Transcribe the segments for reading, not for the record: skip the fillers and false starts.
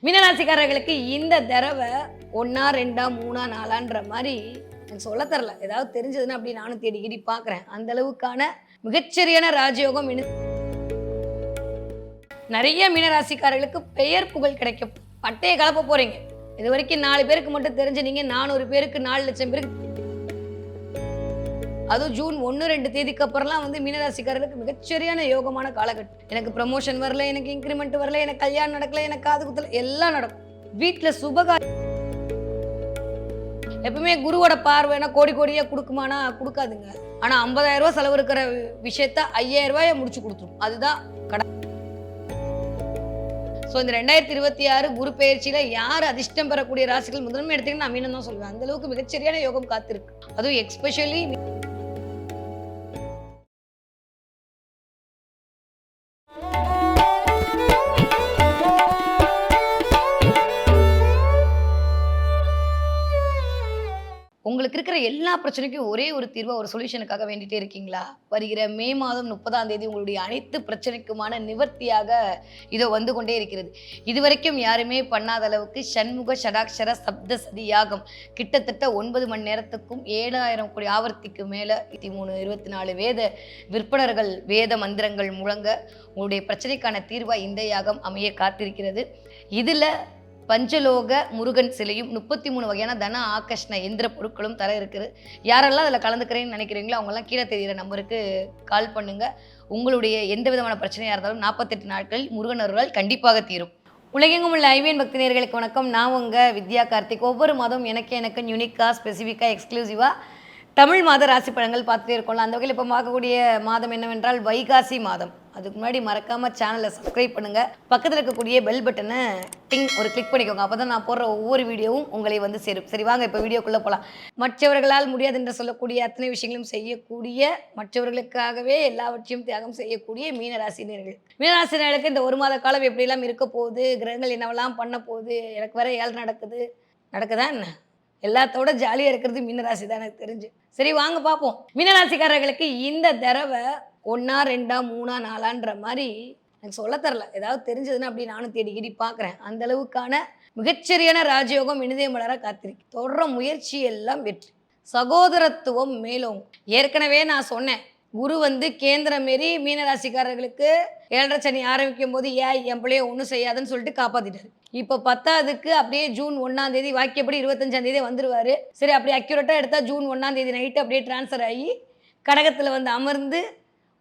மீனராசிக்காரர்களுக்கு இந்த தடவை 1 2 3 4ன்ற மாதிரி எனக்கு சொல்ல தரல. ஏதாவது தெரிஞ்சதுன்னா அப்படி நானும் தேடிக்கிடி பார்க்குறேன். அந்த அளவுக்கான மிகச்சரியான ராஜயோகம் நிறைய மீனராசிக்காரர்களுக்கு பெயர் புகழ் கிடைக்கும். பட்டையை கலப்ப போறீங்க. இது வரைக்கும் 4 பேருக்கு மட்டும் தெரிஞ்ச நீங்க 400 பேருக்கு 4 லட்சம் பேருக்கு, அதுவும் ஜூன் 1 2 தேதிக்கு அப்புறம்லாம் வந்து மீனராசிக்காரர்களுக்கு மிகச்சரியான யோகமான காலகட்டம். எனக்கு ப்ரமோஷன் வரல, எனக்கு இன்க்ரிமெண்ட் வரல, எனக்கு கல்யாணம் நடக்கல, எனக்கு காது குத்தல, எல்லாம் நடக்கும். வீட்டுல சுபகாரியம். எப்பவுமே குருவோட பார்வைனா கோடி கோடியா கொடுக்குமானா கொடுக்காதுங்க. ஆனா 50,000 ரூபாய் செலவு இருக்கிற விஷயத்த 5,000 ரூபாயை முடிச்சு கொடுத்துரும். அதுதான் கடை. ஸோ இந்த 2026 குரு பெயர்ச்சியில யார் அதிர்ஷ்டம் பெறக்கூடிய ராசிகள் முதன்மை எடுத்தீங்கன்னா நான் மீனம் தான் சொல்லுவேன். அந்த அளவுக்கு மிகச்சரியான யோகம் காத்திருக்கு. அதுவும் எக்ஸ்பெஷலி உங்களுக்கு இருக்கிற எல்லா பிரச்சனைக்கும் ஒரே ஒரு தீர்வா ஒரு சொல்யூஷனுக்காக வேண்டிட்டே இருக்கீங்களா? வருகிற மே மாதம் 30ஆம் தேதி உங்களுடைய அனைத்து பிரச்சனைக்குமான நிவர்த்தியாக இதோ வந்து கொண்டே இருக்கிறது. இதுவரைக்கும் யாருமே பண்ணாத அளவுக்கு சண்முக ஷடாக்ஷர சப்த சதி யாகம் கிட்டத்தட்ட 9 மணி நேரத்துக்கும் 7,000 கோடி ஆவர்த்திக்கு மேல 23 24 வேத விற்பனர்கள் வேத மந்திரங்கள் முழங்க உங்களுடைய பிரச்சனைக்கான தீர்வா இந்த யாகம் அமைய காத்திருக்கிறது. இதுல பஞ்சலோக முருகன் சிலையும் 33 வகையான தன ஆகர்ஷண எந்திர பொருட்களும் தர இருக்குது. யாரெல்லாம் அதில் கலந்துக்கிறேன்னு நினைக்கிறீங்களோ அவங்கெல்லாம் கீழே தெரிகிற நம்பருக்கு கால் பண்ணுங்க. உங்களுடைய எந்த விதமான பிரச்சனையாக இருந்தாலும் 48 நாட்களில் முருகன் அருளால் கண்டிப்பாக தீரும். உலகெங்கும் உள்ள ஐவியன் பக்தி நேயர்களுக்கு வணக்கம். நான் உங்கள் வித்யா கார்த்திக். ஒவ்வொரு மாதம் எனக்கு யூனிக்காக ஸ்பெசிஃபிக்காக எக்ஸ்க்ளூசிவாக தமிழ் மாத ராசி பலன்கள் பார்த்துட்டே இருக்கோம்ல. அந்த வகையில் இப்போ பார்க்கக்கூடிய மாதம் என்னவென்றால் வைகாசி மாதம். அதுக்கு முன்னாடி மறக்காமல் சேனலை சப்ஸ்கிரைப் பண்ணுங்கள். பக்கத்தில் இருக்கக்கூடிய பெல் பட்டனை ஒரு கிளிக் பண்ணிக்கோங்க. அப்போ தான் நான் போடுற ஒவ்வொரு வீடியோவும் உங்களை வந்து சேரும். சரி வாங்க இப்போ வீடியோக்குள்ளே போகலாம். மற்றவர்களால் முடியாது என்று சொல்லக்கூடிய அத்தனை விஷயங்களும் செய்யக்கூடிய, மற்றவர்களுக்காகவே எல்லாவற்றையும் தியாகம் செய்யக்கூடிய மீனராசினியர்கள். மீனராசினியர்களுக்கு இந்த ஒரு மாத காலம் எப்படிலாம் இருக்க போகுது, கிரகங்கள் என்னவெல்லாம் பண்ண போகுது, எனக்கு வேற ஏழு நடக்குதா என்ன, எல்லாத்தோட ஜாலியாக இருக்கிறது மீனராசி தான் எனக்கு தெரிஞ்சு. சரி வாங்க பார்ப்போம். மீனராசிக்காரர்களுக்கு இந்த தடவை 1 2 3 4ன்ற மாதிரி எனக்கு சொல்ல தரல. ஏதாவது தெரிஞ்சதுன்னா அப்படி நானும் தேடிக்கிடி பார்க்குறேன். அந்த அளவுக்கான மிகச்சரியான ராஜயோகம் இனிதே மலர காத்திருக்கு. தொடர முயற்சி எல்லாம் வெற்றி. சகோதரத்துவம் மேலும். ஏற்கனவே நான் சொன்னேன், குரு வந்து கேந்திரம் மாரி மீனராசிக்காரர்களுக்கு 7.5 சனி ஆரம்பிக்கும் போது என் பிள்ளைய ஒன்றும் செய்யாதுன்னு சொல்லிட்டு காப்பாத்திட்டாரு. இப்போ 10ஆவதுக்கு அப்படியே ஜூன் 1ஆம் தேதி வாக்கியப்படி 25ஆம் தேதி வந்துருவாரு. சரி அப்படி அக்யூரேட்டாக எடுத்தால் ஜூன் 1ஆம் தேதி நைட்டு அப்படியே டிரான்ஸ்ஃபர் ஆகி கடகத்தில் வந்து அமர்ந்து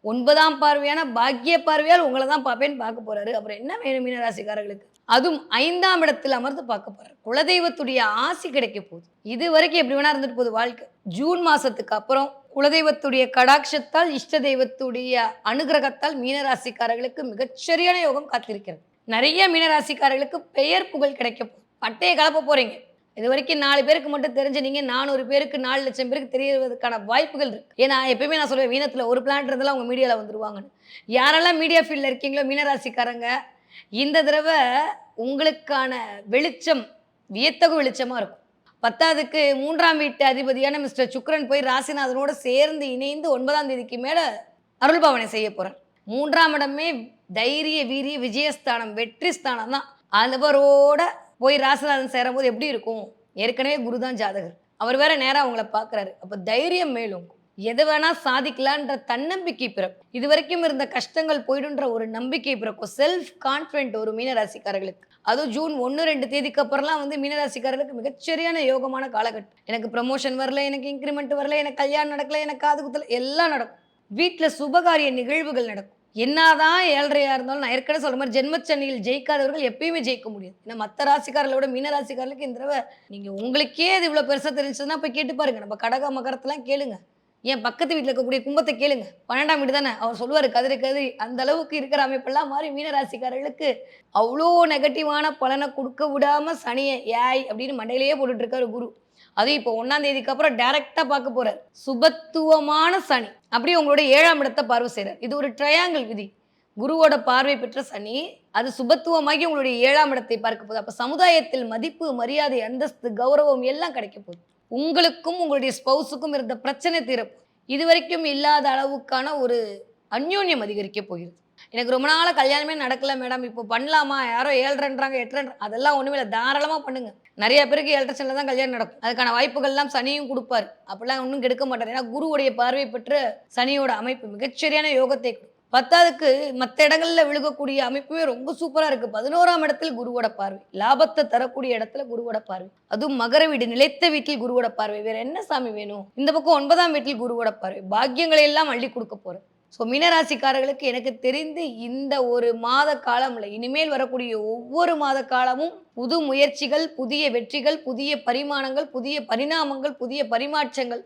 9ஆம் பார்வையான பாக்கிய பார்வையால் உங்களை தான் பார்ப்பேன்னு பார்க்க போறாரு. அப்புறம் என்ன வேணும் மீனராசிக்காரர்களுக்கு? அதுவும் 5ஆம் இடத்தில் அமர்ந்து பார்க்க போறாரு. குலதெய்வத்துடைய ஆசி கிடைக்க போகுது. இது வரைக்கும் எப்படி வேணா இருந்துட்டு போகுது வாழ்க்கை. ஜூன் மாசத்துக்கு அப்புறம் குலதெய்வத்துடைய கடாட்சத்தால், இஷ்ட தெய்வத்துடைய அனுகிரகத்தால் மீனராசிக்காரர்களுக்கு மிகச்சரியான யோகம் காத்திருக்கிறது. நிறைய மீனராசிக்காரர்களுக்கு பெயர் புகழ் கிடைக்க போகுது. பட்டையை கலப்ப போறீங்க. இது வரைக்கும் 4 பேருக்கு மட்டும் தெரிஞ்ச நீங்க 400 பேருக்கு 4 லட்சம் பேருக்கு தெரியறதுக்கான வாய்ப்புகள் இருக்கு. ஏன்னா எப்பயுமே நான் சொல்லுவேன், வீணத்துல ஒரு பிளான் இருந்தாலும் அவங்க மீடியாவில் வந்துருவாங்கன்னு. யாரெல்லாம் மீடியா ஃபீல்டில் இருக்கீங்களோ மீனராசிக்காரங்க, இந்த தடவை உங்களுக்கான வெளிச்சம் வியத்தகு வெளிச்சமா இருக்கும். 10ஆவதுக்கு 3ஆம் வீட்டு அதிபதியான மிஸ்டர் சுக்கிரன் போய் ராசிநாதனோட சேர்ந்து இணைந்து 9ஆம் தேதிக்கு மேல அருள் பாவனை செய்ய போறார். 3ஆம் இடமே தைரிய வீரிய விஜயஸ்தானம், வெற்றி ஸ்தானம் தான். அவரோட போய் ராசிநாதன் சேரும் போது எப்படி இருக்கும்? ஏற்கனவே குருதான் ஜாதகர், அவர் வேற நேரம் அவங்கள பாக்குறாரு. அப்ப தைரியம் மேலும், எது வேணா சாதிக்கலான்ற தன்னம்பிக்கை பிறக்கும். இது வரைக்கும் இருந்த கஷ்டங்கள் போயிடுன்ற ஒரு நம்பிக்கை பிறக்கும். செல்ஃப் கான்ஃபிடென்ட் ஒரு மீனராசிக்காரர்களுக்கு. அதுவும் ஜூன் 1 2 தேதிக்கு அப்புறம்லாம் வந்து மீனராசிக்காரர்களுக்கு மிகச்சரியான யோகமான காலகட்டம். எனக்கு ப்ரமோஷன் வரல, எனக்கு இன்க்ரிமெண்ட் வரல, எனக்கு கல்யாணம் நடக்கல, எனக்கு காது குத்தல, எல்லாம் நடக்கும். வீட்டுல சுபகாரிய நிகழ்வுகள் நடக்கும். என்னதான் 7.5 இருந்தாலும் நான் ஏற்கனவே சொல்ற மாதிரி ஜென்மச்சனியில் ஜெயிக்காதவர்கள் எப்பயுமே ஜெயிக்க முடியாது. ஏன்னா மற்ற ராசிக்காரர்களை விட மீனராசிக்காரர்களுக்கு இந்த தடவை நீங்க உங்களுக்கே இது இவ்வளவு பெருசா தெரிஞ்சதுன்னா போய் கேட்டு பாருங்க. நம்ம கடக மகரத்தெல்லாம் கேளுங்க. என் பக்கத்து வீட்டில் இருக்கக்கூடிய கும்பத்தை கேளுங்க. 12ஆம் வீடு தானே, அவர் சொல்லுவார் கதிரி. அந்த அளவுக்கு இருக்கிற அமைப்பெல்லாம் மாறி மீனராசிக்காரர்களுக்கு அவ்வளோ நெகட்டிவான பலனை கொடுக்க விடாம சனியை அப்படின்னு மண்டையிலேயே போட்டுட்டு இருக்காரு குரு. அதுவும் இப்போ 1ஆம் தேதிக்கு அப்புறம் டைரக்டா பார்க்க போறார். சுபத்துவமான சனி அப்படியே உங்களுடைய 7ஆம் இடத்தை பார்வை செய்றார். இது ஒரு ட்ரையாங்கிள் விதி. குருவோட பார்வை பெற்ற சனி அது சுபத்துவமாகி உங்களுடைய 7ஆம் இடத்தை பார்க்க போகுது. அப்ப சமுதாயத்தில் மதிப்பு, மரியாதை, அந்தஸ்து, கௌரவம் எல்லாம் கிடைக்க போகுது. உங்களுக்கும் உங்களுடைய ஸ்பௌஸுக்கும் இருந்த பிரச்சனை தீரப்போகுது. இதுவரைக்கும் இல்லாத அளவுக்கான ஒரு அந்யோன்யம் அதிகரிக்க போகிறது. எனக்கு ரொம்ப நாளா கல்யாணமே நடக்கல மேடம். இப்போ பண்ணலாமா? யாரோ 7:30ன்றாங்க, 8:30 அதெல்லாம் ஒண்ணுமே இல்ல. தாராளமா பண்ணுங்க. நெறைய பேருக்கு 7:30 சனில தான் கல்யாணம் நடக்கும். அதுக்கான வாய்ப்புகள்லாம் சனியும் குடுப்பாரு. அப்படிலாம் ஒண்ணும் கெடுக்க மாட்டாரு. ஏன்னா குருவுடைய பார்வை பெற்ற சனியோட அமைப்பு மிகச்சரியான யோகத்தை குடுக்கும். 10வதுக்கு மத்த இடங்கள்ல விழுகக்கூடிய அமைப்புமே ரொம்ப சூப்பரா இருக்கு. 11ஆம் இடத்தில் குருவோட பார்வை. லாபத்த தரக்கூடிய இடத்துல குருவோட பார்வை. அதுவும் மகர வீடு, நிலைத்த வீட்டில் குருவோட பார்வை. வேற என்ன சாமி வேணும்? இந்த பக்கம் 9ஆம் வீட்டில் குருவோட பார்வை. பாக்கியங்களை எல்லாம் அள்ளி குடுக்க போறார். ஸோ மீனராசிக்காரர்களுக்கு எனக்கு தெரிந்து இந்த ஒரு மாத காலம் இல்ல. இனிமேல் வரக்கூடிய ஒவ்வொரு மாத காலமும் புது முயற்சிகள், புதிய வெற்றிகள், புதிய பரிமாணங்கள், புதிய பரிணாமங்கள், புதிய பரிமாற்றங்கள்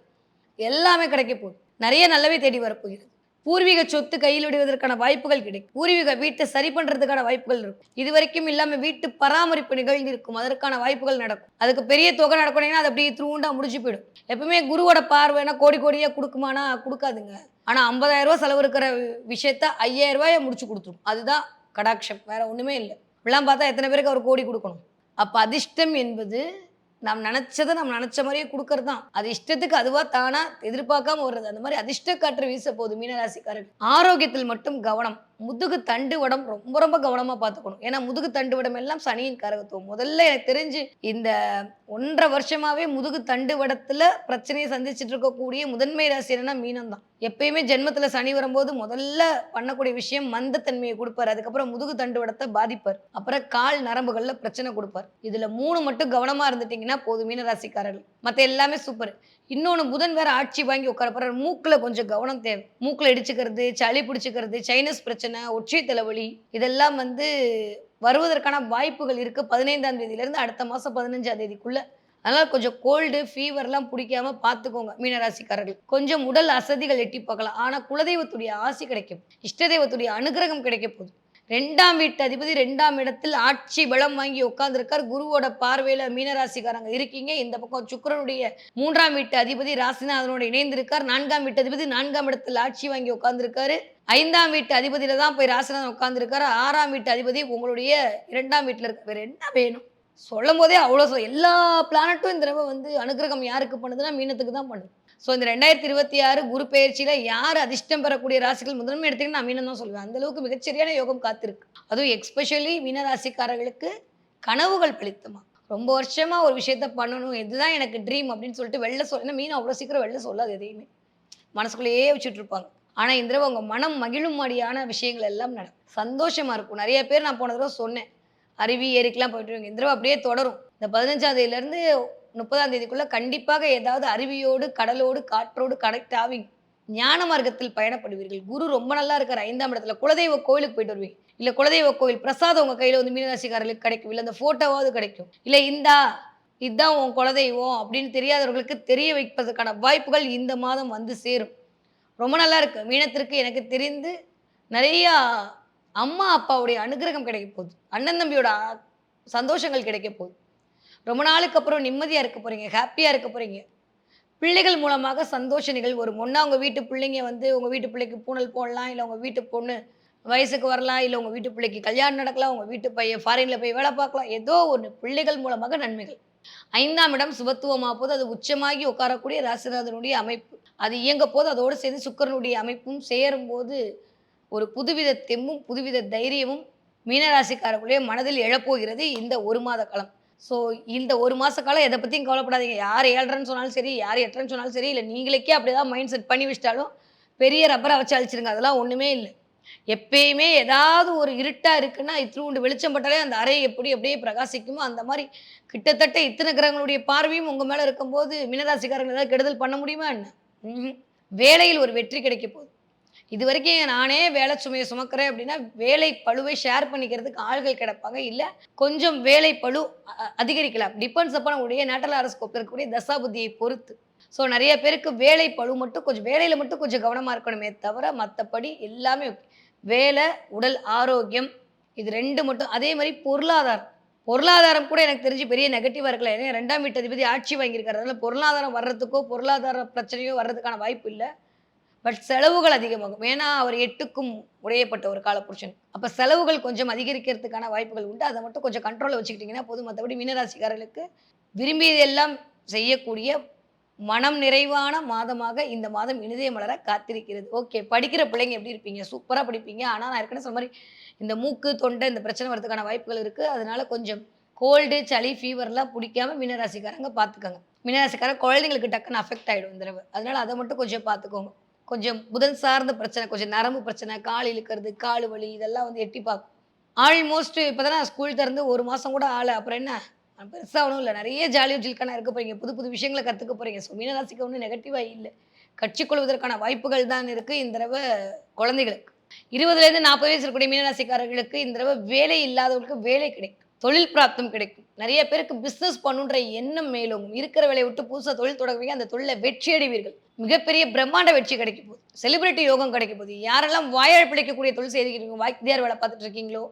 எல்லாமே கிடைக்க போகுது. நெறைய நல்லவே தேடி வரப்போகிறது. பூர்வீக சொத்து கையில் விடுவதற்கான வாய்ப்புகள் கிடைக்கும். பூர்வீக வீட்டை சரி பண்றதுக்கான வாய்ப்புகள் இருக்கும். இதுவரைக்கும் இல்லாம வீட்டு பராமரிப்பு நிகழ்ந்து இருக்கும். அதற்கான வாய்ப்புகள் நடக்கும். அதுக்கு பெரிய தொகை நடக்கணும்னா அது அப்படியே த்ரூண்டா முடிஞ்சு போயிடும். எப்பவுமே குருவோட பார்வைனா கோடி கோடியா குடுக்குமானா குடுக்காதுங்க. ஆனா ரூ. 50,000 செலவு இருக்கிற விஷயத்த ரூ. 5,000 முடிச்சு குடுத்துரும். அதுதான் கடாட்சம். வேற ஒண்ணுமே இல்ல. இப்படிலாம் பார்த்தா எத்தனை பேருக்கு அவர் கோடி குடுக்கணும்? அப்ப அதிர்ஷ்டம் என்பது நாம் நெனச்சத நம்ம நெனச்ச மாரியே குடுக்கறது தான். அது இஷ்டத்துக்கு அதுவா தானா எதிர்பார்க்காம வர்றது. அந்த மாரி அதிர்ஷ்ட காற்று வீச போகுது மீனராசிக்காரர்கள். ஆரோக்கியத்தில் மட்டும் கவனம். முதுகு தண்டுவடம் ரொம்ப ரொம்ப கவனமா பார்த்துக்கணும். ஏன்னா முதுகு தண்டுவடம் எல்லாம் சனியின் காரகத்துவம். முதல்ல எனக்கு தெரிஞ்சு இந்த 1½ வருஷமாவே முதுகு தண்டுவடத்துல பிரச்சனையை சந்திச்சுட்டு இருக்கக்கூடிய முதன்மை ராசி என்னன்னா மீனம் தான். எப்பயுமே ஜென்மத்துல சனி வரும்போது முதல்ல பண்ணக்கூடிய விஷயம் மந்தத்தன்மையை குடுப்பாரு. அதுக்கப்புறம் முதுகு தண்டுவடத்தை பாதிப்பார். அப்புறம் கால் நரம்புகள்ல பிரச்சனை குடுப்பார். இதுல 3 மட்டும் கவனமா இருந்துட்டீங்கன்னா போதும் மீனராசிக்காரர்கள். மத்த எல்லாமே சூப்பர். இன்னொன்னு புதன் வேற ஆட்சி வாங்கி உட்கார போறாரு. மூக்குல கொஞ்சம் கவனம் தேவை. மூக்குல இடிச்சுக்கிறது, சளி பிடிச்சுக்கிறது, சைனஸ் பிரச்சனை, ஒற்றை தலைவலி இதெல்லாம் வருவதற்கான வாய்ப்புகள் இருக்கு. 15ஆம் தேதியிலிருந்து அடுத்த மாசம் 15ஆம் தேதிக்குள்ள. அதனால கொஞ்சம் கோல்டு, ஃபீவர்லாம் புடிக்காம பார்த்துக்கோங்க மீனராசிக்காரர்கள். கொஞ்சம் உடல் அசதிகள் எட்டி பார்க்கலாம். ஆனா குலதெய்வத்துடைய ஆசி கிடைக்கும். இஷ்ட தெய்வத்துடைய அனுகிரகம் கிடைக்க போகுது. 2ஆம் வீட்டு அதிபதி 2ஆம் இடத்தில் ஆட்சி பலம் வாங்கி உட்கார்ந்திருக்கார். குருவோட பார்வையில மீனராசிக்காரங்க இருக்கீங்க. இந்த பக்கம் சுக்கிரனுடைய 3ஆம் வீட்டு அதிபதி ராசிநாதனோட இணைந்திருக்கார். 4ஆம் வீட்டு அதிபதி 4ஆம் இடத்தில் ஆட்சி வாங்கி உட்கார்ந்திருக்காரு. 5ஆம் வீட்டு அதிபதியில தான் போய் ராசிநாதன் உட்கார்ந்திருக்காரு. 6ஆம் வீட்டு அதிபதி உங்களுடைய 2ஆம் வீட்ல இருக்கு. வேற என்ன வேணும்? சொல்லும்போதே அவ்வளோ எல்லா பிளானட்டும் இந்த தடவ அனுக்கிரகம் யாருக்கு பண்ணுதுன்னா மீனத்துக்கு தான் பண்ணுது. ஸோ இந்த 2026 குரு பெயர்ச்சியில யார் அதிர்ஷ்டம் பெறக்கூடிய ராசிகள் முதன்மை எடுத்தீங்கன்னா நான் மீனம் தான் சொல்லுவேன். அந்த அளவுக்கு மிகச்சரியான யோகம் காத்திருக்கு. அதுவும் எஸ்பெஷலி மீன ராசிக்காரர்களுக்கு கனவுகள் பலித்தமா. ரொம்ப வருஷமா ஒரு விஷயத்த பண்ணணும். இதுதான் எனக்கு ட்ரீம் அப்படின்னு சொல்லிட்டு ஏன்னா மீன் அவ்வளோ சீக்கிரம் வெளில சொல்லாது எதையுமே. மனசுக்குள்ளேயே வச்சுட்டு இருப்பாங்க. ஆனா இந்த தடவ உங்க மனம் மகிழும்படியான விஷயங்கள் எல்லாம் நடக்கும். சந்தோஷமா இருக்கும். நிறைய பேர் நான் போன தடவ சொன்னேன். அருவி, ஏரிக்கெல்லாம் போயிட்டு வருவீங்க. இந்த தடவ அப்படியே தொடரும். இந்த 15ஆம் தேதியிலிருந்து 30ஆம் தேதிக்குள்ள கண்டிப்பாக ஏதாவது அருவியோடு, கடலோடு, காற்றோடு கனெக்ட் ஆவீங்க. ஞான மார்க்கத்தில் பயணப்படுவீர்கள். குரு ரொம்ப நல்லா இருக்காரு 5ஆம் இடத்துல. குலதெய்வ கோயிலுக்கு போயிட்டு வருவீங்க. இல்ல குலதெய்வ கோயில் பிரசாதம் உங்க கையில மீனராசிக்காரர்களுக்கு கிடைக்கும். இல்ல அந்த ஃபோட்டோவாவது கிடைக்கும். இல்ல இதான் உன் குலதெய்வம் அப்படின்னு தெரியாதவர்களுக்கு தெரிய வைப்பதற்கான வாய்ப்புகள் இந்த மாதம் சேரும். ரொம்ப நல்லா இருக்கு. மீனத்திற்கு எனக்கு தெரிந்து நிறையா அம்மா, அப்பாவுடைய அனுகிரகம் கிடைக்க போகுது. அண்ணன் தம்பியோட சந்தோஷங்கள் கிடைக்க போகுது. ரொம்ப நாளுக்கு அப்புறம் நிம்மதியா இருக்க போறீங்க. ஹேப்பியா இருக்க போறீங்க. பிள்ளைகள் மூலமாக சந்தோஷ நிகழ்வு வரும். ஒண்ணா உங்க வீட்டு பிள்ளைங்க உங்க வீட்டு பிள்ளைக்கு பூணல் போடலாம். இல்ல உங்க வீட்டு பொண்ணு வயசுக்கு வரலாம். இல்ல உங்க வீட்டு பிள்ளைக்கு கல்யாணம் நடக்கலாம். உங்க வீட்டு பையன் ஃபாரின்ல போய் வேலை பார்க்கலாம். ஏதோ ஒண்ணு பிள்ளைகள் மூலமாக நன்மைகள். 5ஆம் இடம் சுபத்துவமா போது அது உச்சமாகி உட்காரக்கூடிய ராசிநாதனுடைய அமைப்பு. அது இயங்க போது அதோடு சேர்ந்து சுக்கிரனுடைய அமைப்பும் சேரும்போது ஒரு புதுவித தெம்பும், புதுவித தைரியமும் மீனராசிக்காரர்களுடைய மனதில் எழப்போகிறது இந்த 1 மாத காலம். ஸோ இந்த 1 மாச காலம் எத பத்தியும் கவலைப்படாதீங்க. யார் 7:30ன்னு சொன்னாலும் சரி, யார் 8:30ன்னு சொன்னாலும் சரி, இல்ல நீங்களுக்கே அப்படிதான் மைண்ட் செட் பண்ணி வச்சுட்டாலும், பெரிய ரப்பரா வச்சு அழிச்சிருங்க. அதெல்லாம் ஒண்ணுமே இல்ல. எப்பயுமே ஏதாவது ஒரு இருட்டா இருக்குன்னா, இத்துணூண்டு வெளிச்சம் பட்டாலே அந்த அறை எப்படி அப்படியே பிரகாசிக்குமோ, அந்த மாரி கிட்டத்தட்ட இத்தனை கிரகங்களுடைய பார்வையும் உங்க மேல இருக்கும்போது, மீனராசிக்காரங்க ஏதாவது கெடுதல் பண்ண முடியுமா என்ன? ம்ஹ்ம். வேலையில் ஒரு வெற்றி கிடைக்க போகுது. இதுவரைக்கும் நானே வேலை சுமையை சுமக்கிறேன் அப்படின்னா, வேலை பளுவை ஷேர் பண்ணிக்கிறதுக்கு ஆள்கள் கிடைப்பாங்க. இல்ல கொஞ்சம் வேலை பளு அதிகரிக்கலாம். டிபெண்ட்ஸ் அப்பான் உங்களுடைய நேட்டல் ஹாரோஸ்கோப்ல இருக்கக்கூடிய தசாபுத்தியை பொறுத்து. ஸோ நெறைய பேருக்கு வேலை பளு மட்டும் வேலையில மட்டும் கொஞ்சம் கவனமா இருக்கணுமே தவிர, மத்தபடி எல்லாமே ஓகே. வேலை, உடல் ஆரோக்கியம் இது 2 மட்டும். அதே மாரி பொருளாதாரம். பொருளாதாரம் கூட எனக்கு தெரிஞ்சு பெரிய நெகட்டிவா இருக்கல. ஏன்னா 2ஆம் வீட்டு அதிபதி ஆட்சி வாங்கியிருக்காரு. அதனால பொருளாதாரம் வர்றதுக்கோ, பொருளாதார பிரச்சனையோ வர்றதுக்கான வாய்ப்பு இல்ல. பட் செலவுகள் அதிகமாகும். ஏன்னா அவர் 8க்கும் உடையப்பட்ட ஒரு காலபுருஷன். அப்ப செலவுகள் கொஞ்சம் அதிகரிக்கிறதுக்கான வாய்ப்புகள் உண்டு. அத மட்டும் கொஞ்சம் கண்ட்ரோல்ல வச்சுக்கிட்டீங்கன்னா போதும். மத்தபடி மீனராசிக்காரர்களுக்கு விரும்பியதெல்லாம் செய்யக்கூடிய மனம் நிறைவான மாதமாக இந்த மாதம் இனிதே மலர காத்திருக்கிறது. ஓகே. படிக்கிற பிள்ளைங்க எப்படி இருப்பீங்க? சூப்பரா படிப்பீங்க. ஆனா நான் ஏற்கனவே சொன்ன மாரி இந்த மூக்கு, தொண்டை இந்த பிரச்சனை வரதுக்கான வாய்ப்புகள் இருக்கு. அதனால கொஞ்சம் கோல்டு, சளி, ஃபீவர்லாம் புடிக்காம மீனராசிக்காரங்க பார்த்துக்கங்க. மீனராசிக்காரங்க குழந்தைங்களுக்கு டக்குன்னு அஃபெக்ட் ஆயிடும் இந்த தடவ. அதனால அத மட்டும் கொஞ்சம் பார்த்துக்கோங்க. கொஞ்சம் புதன் சார்ந்த பிரச்சனை, கொஞ்சம் நரம்பு பிரச்சனை, கால் இழுக்கிறது, கால் வலி இதெல்லாம் வந்து எட்டி பார்க்கும். ஆல்மோஸ்ட் இப்ப தானே ஸ்கூல் திறந்து 1 மாசம் கூட ஆகல. அப்புறம் என்ன? பெருசா ஒண்ணும் இல்ல. நெறைய ஜாலியா ஜில்கனா இருக்க போறீங்க. புது புது விஷயங்கள கத்துக்க போறீங்க. ஸோ மீனராசிக்கு ஒண்ணும் நெகட்டிவா இல்ல. கற்றுக்கொள்வதற்கான வாய்ப்புகள் தான் இருக்கு இந்த தடவ குழந்தைகளுக்கு. 20லேருந்து 40 வயசு இருக்கக்கூடிய மீனராசிக்காரர்களுக்கு இந்த தடவ வேலை இல்லாதவர்களுக்கு வேலை கிடைக்கும். தொழில் பிராப்தம் கிடைக்கும். நெறைய பேருக்கு பிசினஸ் பண்ணணுன்ற எண்ணம் மேலோங்கும். இருக்கிற வேலைய விட்டு புதுசா தொழில் தொடங்குவீங்க. அந்த தொழில்ல வெற்றி அடைவீர்கள். மிகப்பெரிய பிரம்மாண்ட வெற்றி கிடைக்க போகுது. செலிபிரிட்டி யோகம் கிடைக்க போகுது. யாரெல்லாம் வாயால் பிழைக்கக்கூடிய தொழில் செய்துக்கிறீங்க, வாத்தியார் வேலை பார்த்துட்டு இருக்கீங்களோ,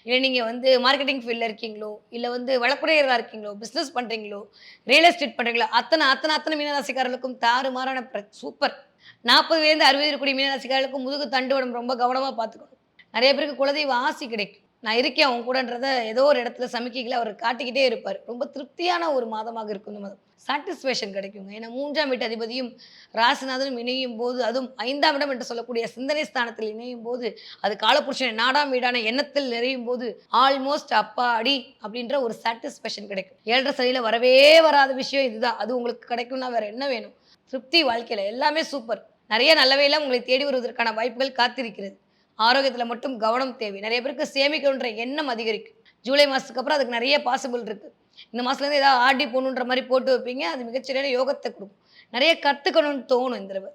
இல்ல நீங்க வந்து மார்க்கெட்டிங் ஃபீல்ட்ல இருக்கீங்களோ, இல்ல வந்து வழக்குரையரா இருக்கீங்களோ, பிசினஸ் பண்றீங்களோ, ரியல் எஸ்டேட் பண்றீங்களோ, அத்தன மீனராசிக்காரர்களுக்கும் தாறுமாறான சூப்பர். 40லேருந்து 60 இருக்கக்கூடிய மீனராசிக்காரர்களுக்கும் முதுகு தண்டுவடம் ரொம்ப கவனமா பார்த்துக்கணும். நெறைய பேருக்கு குலதெய்வ ஆசி கிடைக்கும். நான் இருக்கேன் உன் கூடன்றத ஏதோ ஒரு இடத்துல சமிக்கைகள அவர் காட்டிக்கிட்டே இருப்பாரு. ரொம்ப திருப்தியான ஒரு மாதமாக இருக்கும் இந்த மாதம். சாட்டிஸ்ஃபேக்ஷன் கிடைக்குங்க. ஏன்னா 3ஆம் வீட்டு அதிபதியும் ராசிநாதனும் இணையும்போது, அதுவும் 5ஆம் இடம் என்று சொல்லக்கூடிய சிந்தனை ஸ்தானத்தில் இணையும்போது, அது காலபுருஷன் 4ஆம் வீடான எண்ணத்தில் நிறையும்போது, ஆல்மோஸ்ட் அப்பாடி! அப்படின்ற ஒரு சாட்டிஸ்ஃபேக்ஷன் கிடைக்கும். 7:30 சனியில வரவே வராத விஷயம் இதுதான். அது உங்களுக்கு கிடைக்கும்னா வேற என்ன வேணும்? திருப்தி வாழ்க்கையில எல்லாமே சூப்பர். நெறைய நல்லவையெல்லாம் உங்களை தேடி வருவதற்கான வாய்ப்புகள் காத்திருக்கிறது. ஆரோக்கியத்துல மட்டும் கவனம் தேவை. நெறைய பேருக்கு சேமிக்கணுன்ற எண்ணம் அதிகரிக்கும். ஜூலை மாசத்துக்கு அப்புறம் அதுக்கு நெறைய பாசிபிள் இருக்கு. இந்த மாசத்துலேருந்து ஏதாவது ஆர்டி போடணுன்ற மாரி போட்டு வைப்பீங்க. அது மிகச்சிறிய யோகத்த குடுக்கும். நெறைய கத்துக்கணும்னு தோணும் இந்த தடவ.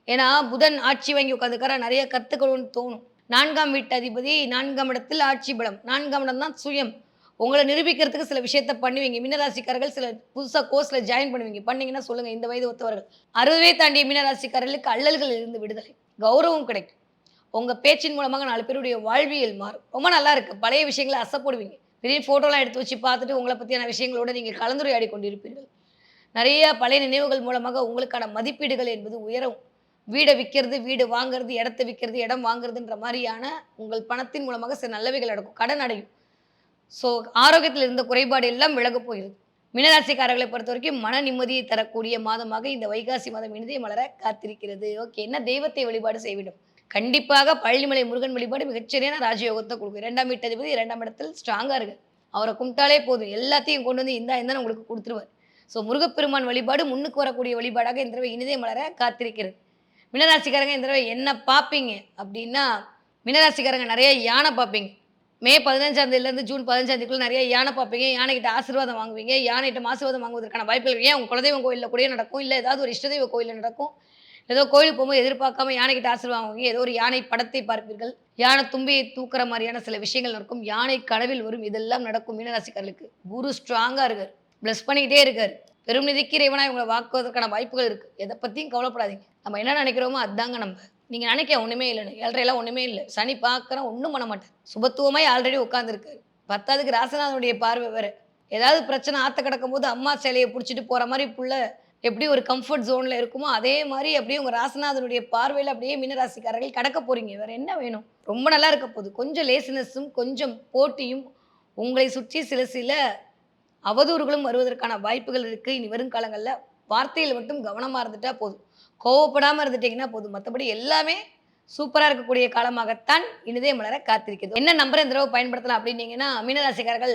ஏன்னா, புதன் ஆட்சி வாங்கி உட்காந்துருக்காரா, நெறைய கத்துக்கணும்னு தோணும். 4ஆம் வீட்டு அதிபதி 4ஆம் இடத்தில் ஆட்சி பலம். 4ஆம் இடம் தான் சுயம். உங்கள நிரூபிக்கிறதுக்கு சில விஷயத்த பண்ணுவீங்க. மீனராசிக்காரர்கள் சில புதுசா கோர்ஸ்ல ஜாயின் பண்ணுவீங்க. பண்ணீங்கன்னா சொல்லுங்க இந்த வயது ஒத்தவர்கள். 60 தாண்டிய மீனராசிக்காரர்களுக்கு அல்லல்களில் இருந்து விடுதலை. கௌரவம் கிடைக்கும். உங்க பேச்சின் மூலமாக 4 பேருடைய வாழ்வியல் மாறும். ரொம்ப நல்லா இருக்கு. பழைய விஷயங்கள அசைப்போடுவீங்க. பெரிய ஃபோட்டோலாம் எடுத்து வச்சு பார்த்துட்டு, உங்கள பத்தியான விஷயங்களோட நீங்க கலந்துரையாடி கொண்டிருப்பீர்கள். நெறைய பழைய நினைவுகள் மூலமாக உங்களுக்கான மதிப்பீடுகள் என்பது உயரும். வீட விக்கிறது, வீடு வாங்குறது, இடத்த விக்கிறது, இடம் வாங்குறதுன்ற மாரியான உங்கள் பணத்தின் மூலமாக சில நல்லவைகள் நடக்கும். கடன் அடையும். ஸோ ஆரோக்கியத்தில இருந்த குறைபாடு எல்லாம் விலகப் போகிறது. மீனராசிக்காரர்களை பொறுத்தவரைக்கும் மன நிம்மதியை தரக்கூடிய மாதமாக இந்த வைகாசி மாதம் இனிதே மலர காத்திருக்கிறது. ஓகே. என்ன தெய்வத்தை வழிபாடு செய்ய வேண்டும்? கண்டிப்பாக பழனிமலை முருகன் வழிபாடு மிகச்சரியான ராஜயோகத்த குடுக்கும். 2ஆம் வீட்டதிபதி 2ஆம் இடத்தில் ஸ்ட்ராங்கா இருக்கு. அவர கும்பிட்டாலே போதும். எல்லாத்தையும் கொண்டு வந்து இந்தான்னு உங்களுக்கு குடுத்துருவாரு. ஸோ முருகப்பெருமான் வழிபாடு முன்னுக்கு வரக்கூடிய வழிபாடாக இந்த தடவை இனிதே மலர காத்திருக்கிறது. மீனராசிக்காரங்க இந்த தடவை என்ன பார்ப்பீங்க அப்டின்னா, மீனராசிக்காரங்க நெறைய யானை பார்ப்பீங்க. மே 15ஆம் தேதியிலேருந்து ஜூன் 15ஆம் தேதிக்குள்ள நெறைய யானை பார்ப்பீங்க. யானைகிட்ட ஆசீர்வாதம் வாங்குவீங்க. யானைகிட்ட ஆசீர்வாதம் வாங்குவதற்கான வாய்ப்புகள் ஏன் உங்க குலதெய்வம் கோயில்ல கூடயே நடக்கும். இல்ல ஏதாவது ஒரு இஷ்டதெய்வ கோயில்ல நடக்கும். ஏதோ கோயிலுக்கு போகும்போது எதிர்பார்க்காம யானைகிட்ட ஆசீர்வாதம் வாங்குவீங்க. ஏதோ ஒரு யானை படத்தை பார்ப்பீர்கள். யானை தும்பியை தூக்குற மாரியான சில விஷயங்கள் நடக்கும். யானை கனவில் வரும். இதெல்லாம் நடக்கும் மீனராசிக்காரர்களுக்கு. குரு ஸ்ட்ராங்கா இருக்காரு. பிளஸ் பண்ணிக்கிட்டே இருக்காரு. பெரும் நிதிக்கு இறைவனா இவங்கள வாக்குவதற்கான வாய்ப்புகள் இருக்கு. எத பத்தியும் கவலைப்படாதீங்க. நம்ம என்ன நினைக்கிறோமோ அதாங்க நம்ப. நீங்க நினைக்க ஒண்ணுமே இல்லன்னு. 7:30லாம் ஒண்ணுமே இல்ல. சனி பார்க்குறான் ஒண்ணும் பண்ண மாட்டார். சுபத்துவமாய் ஆல்ரெடி உட்கார்ந்திருக்காரு. பத்தாததுக்கு ராசநாதனுடைய பார்வை வேற. ஏதாவது பிரச்சனை ஆத்த கிடக்கும்போது அம்மா சேலைய புடிச்சிட்டு போற மாரி புள்ள எப்படி ஒரு கம்ஃபர்ட் ஜோன்ல இருக்குமோ, அதே மாரி அப்படியே உங்க ராசநாதனுடைய பார்வையில அப்படியே மீனராசிக்காரர்கள் கடக்க போறீங்க. வேற என்ன வேணும்? ரொம்ப நல்லா இருக்க போகுது. கொஞ்சம் லேசினஸும், கொஞ்சம் போட்டியும் உங்களை சுற்றி சில சில அவதூறுகளும் வருவதற்கான வாய்ப்புகள் இருக்கு. இனி வரும் காலங்கள்ல வார்த்தையில மட்டும் கவனமா இருந்துட்டா போதும். கோவப்படாம இருந்துட்டீங்கன்னா போதும். மத்தபடி எல்லாமே சூப்பரா இருக்கக்கூடிய காலமாகத்தான் இனிதே மலர காத்திருக்கிறது. என்ன நம்பர இந்த தடவ பயன்படுத்தலாம் அப்டின்னீங்கன்னா, மீனராசிக்காரர்கள்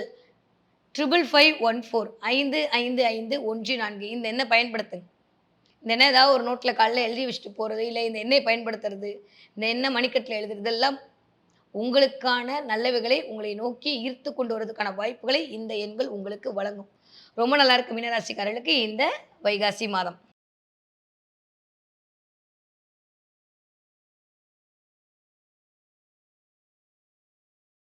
5514 555114 இந்த எண்ண பயன்படுத்துங்க. இந்த எண்ண ஏதாவது ஒரு நோட்ல காலைல எழுதி வச்சுட்டு போறது, இல்ல இந்த எண்ணை பயன்படுத்துறது, இந்த எண்ண மணிக்கட்டுல எழுதுறது இதெல்லாம் உங்களுக்கான நல்லவைகளை உங்களை நோக்கி ஈர்த்து கொண்டு வரதுக்கான வாய்ப்புகளை இந்த எண்கள் உங்களுக்கு வழங்கும். ரொம்ப நல்லா இருக்கு மீனராசிக்காரர்களுக்கு இந்த வைகாசி மாதம்.